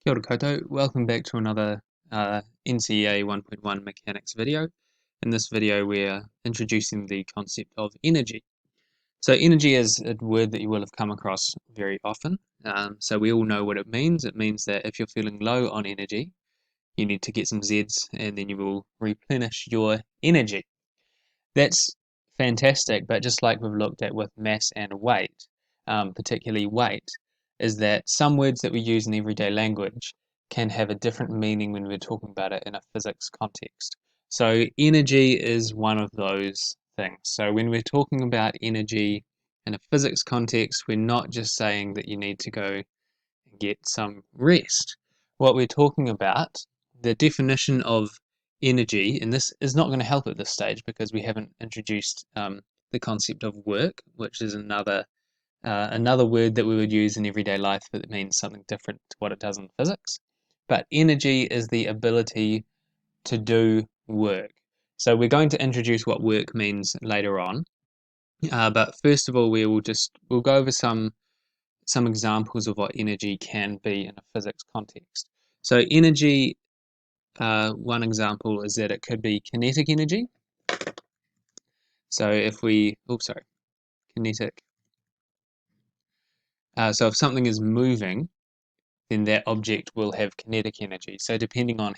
Kia ora koutou, welcome back to another NCEA 1.1 mechanics video. In this video we're introducing the concept of energy. So energy is a word that you will have come across very often. So we all know what it means. It means that if you're feeling low on energy, you need to get some Zs and then you will replenish your energy. That's fantastic, but just like we've looked at with mass and weight, particularly weight, is that some words that we use in everyday language can have a different meaning when we're talking about it in a physics context. So energy is one of those things. So when we're talking about energy in a physics context, we're not just saying that you need to go and get some rest. What we're talking about, the definition of energy, and this is not going to help at this stage because we haven't introduced the concept of work, which is another word that we would use in everyday life that means something different to what it does in physics. But energy is the ability to do work. So we're going to introduce what work means later on. But first of all, we'll go over some examples of what energy can be in a physics context. So energy, one example is that it could be kinetic energy. So if we, kinetic. So if something is moving, then that object will have kinetic energy. So depending on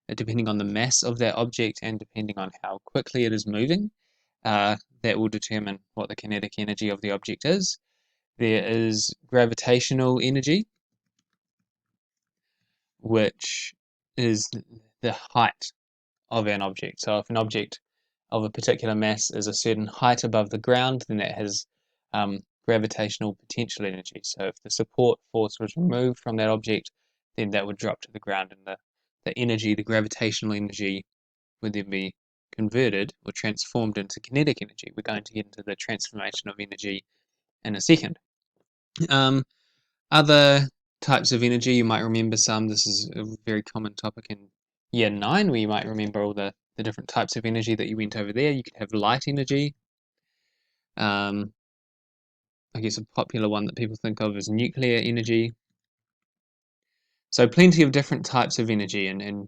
the mass of that object and depending on how quickly it is moving, that will determine what the kinetic energy of the object is. There is gravitational energy, which is the height of an object. So if an object of a particular mass is a certain height above the ground, then that has gravitational potential energy. So if the support force was removed from that object, then that would drop to the ground and the energy, the gravitational energy, would then be converted or transformed into kinetic energy. We're going to get into the transformation of energy in a second. Other types of energy, you might remember some. This is a very common topic in year 9, where you might remember all the different types of energy that you went over there. You could have light energy. I guess a popular one that people think of is nuclear energy. So plenty of different types of energy, and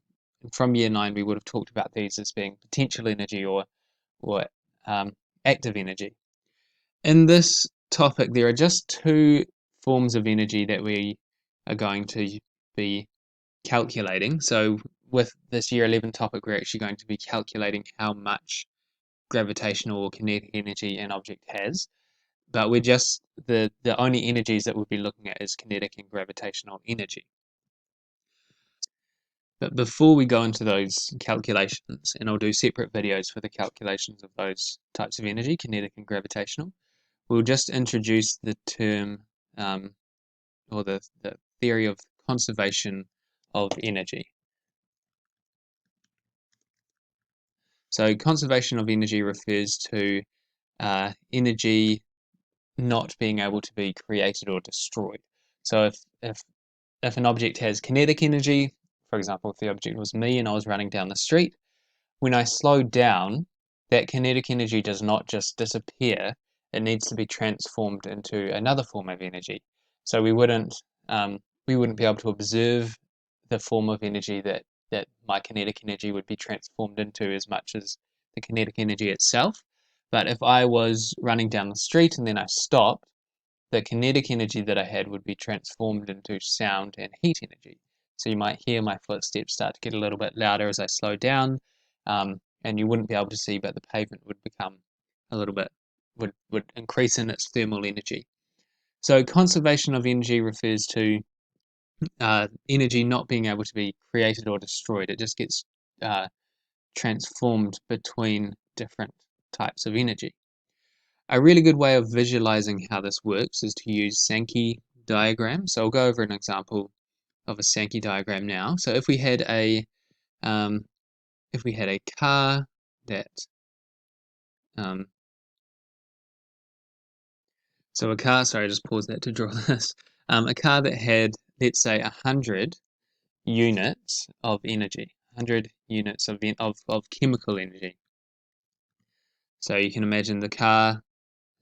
from year 9 we would have talked about these as being potential energy or active energy. In this topic, there are just two forms of energy that we are going to be calculating. So with this year 11 topic, we're actually going to be calculating how much gravitational or kinetic energy an object has. But we're just, the only energies that we'll be looking at is kinetic and gravitational energy. But before we go into those calculations, and I'll do separate videos for the calculations of those types of energy, kinetic and gravitational, we'll just introduce the term or the theory of conservation of energy. So conservation of energy refers to energy not being able to be created or destroyed. So if an object has kinetic energy, for example, if the object was me and I was running down the street, when I slow down, that kinetic energy does not just disappear, it needs to be transformed into another form of energy. So we wouldn't be able to observe the form of energy that my kinetic energy would be transformed into as much as the kinetic energy itself. But if I was running down the street and then I stopped, the kinetic energy that I had would be transformed into sound and heat energy. So you might hear my footsteps start to get a little bit louder as I slow down, and you wouldn't be able to see, but the pavement would become a little bit, would increase in its thermal energy. So conservation of energy refers to energy not being able to be created or destroyed. It just gets transformed between different types of energy. A really good way of visualizing how this works is to use Sankey diagram. So I'll go over an example of a Sankey diagram now. So if we had a car that sorry, I just paused that to draw this. A car that had, let's say, 100 units of energy, 100 units of chemical energy. So you can imagine the car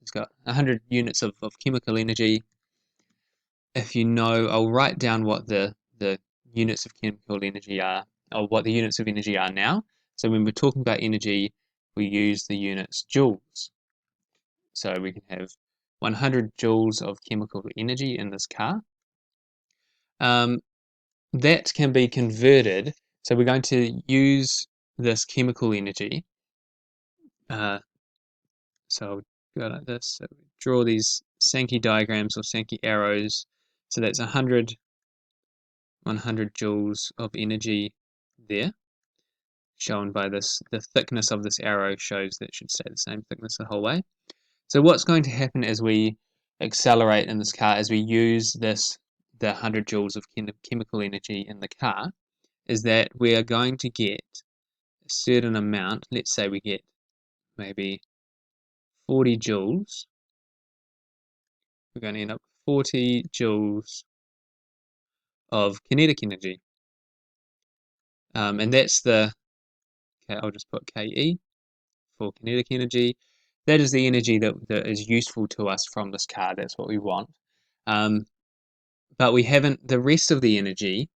has got 100 units of chemical energy. If you know, I'll write down what the the units of chemical energy are, or what the units of energy are now. So when we're talking about energy, we use the units joules. So we can have 100 joules of chemical energy in this car. That can be converted. So we're going to use this chemical energy. So I'll go like this. So we draw these Sankey diagrams or Sankey arrows. So that's 100 joules of energy there, shown by this. The thickness of this arrow shows that it should stay the same thickness the whole way. So what's going to happen as we accelerate in this car, as we use the 100 joules of chemical energy in the car, is that we are going to get a certain amount. Let's say we get maybe 40 joules. We're going to end up with 40 joules of kinetic energy. And that's okay, I'll just put KE for kinetic energy. That is the energy that is useful to us from this car. That's what we want. But we haven't, the rest of the energy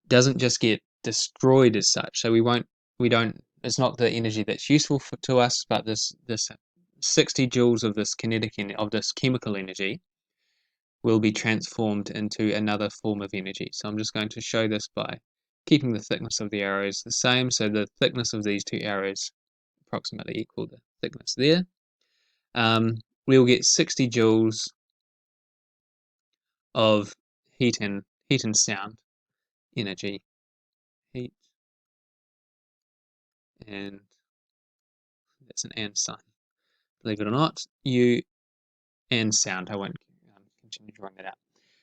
doesn't just get destroyed as such. So it's not the energy that's useful to us, but this 60 joules of this chemical energy will be transformed into another form of energy. So I'm just going to show this by keeping the thickness of the arrows the same. So the thickness of these two arrows approximately equal the thickness there. We'll get 60 joules of heat and sound energy. Heat and that's an and sign. Believe it or not, and sound. I won't continue drawing that out.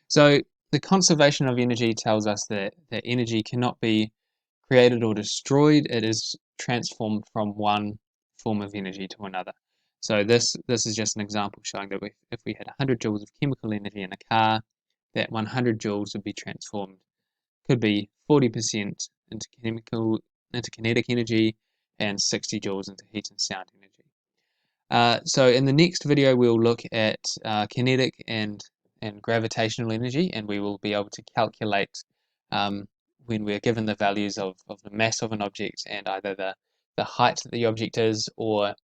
So the conservation of energy tells us that energy cannot be created or destroyed. It is transformed from one form of energy to another. So this is just an example showing that if we had 100 joules of chemical energy in a car, that 100 joules would be transformed, could be 40% into kinetic energy and 60 joules into heat and sound energy. So in the next video, we'll look at kinetic and gravitational energy, and we will be able to calculate when we're given the values of the mass of an object and either the height that the object is or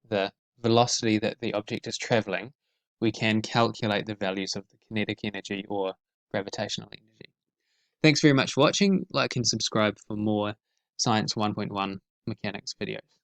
the velocity that the object is traveling, we can calculate the values of the kinetic energy or gravitational energy. Thanks very much for watching. Like and subscribe for more Science 1.1 mechanics videos.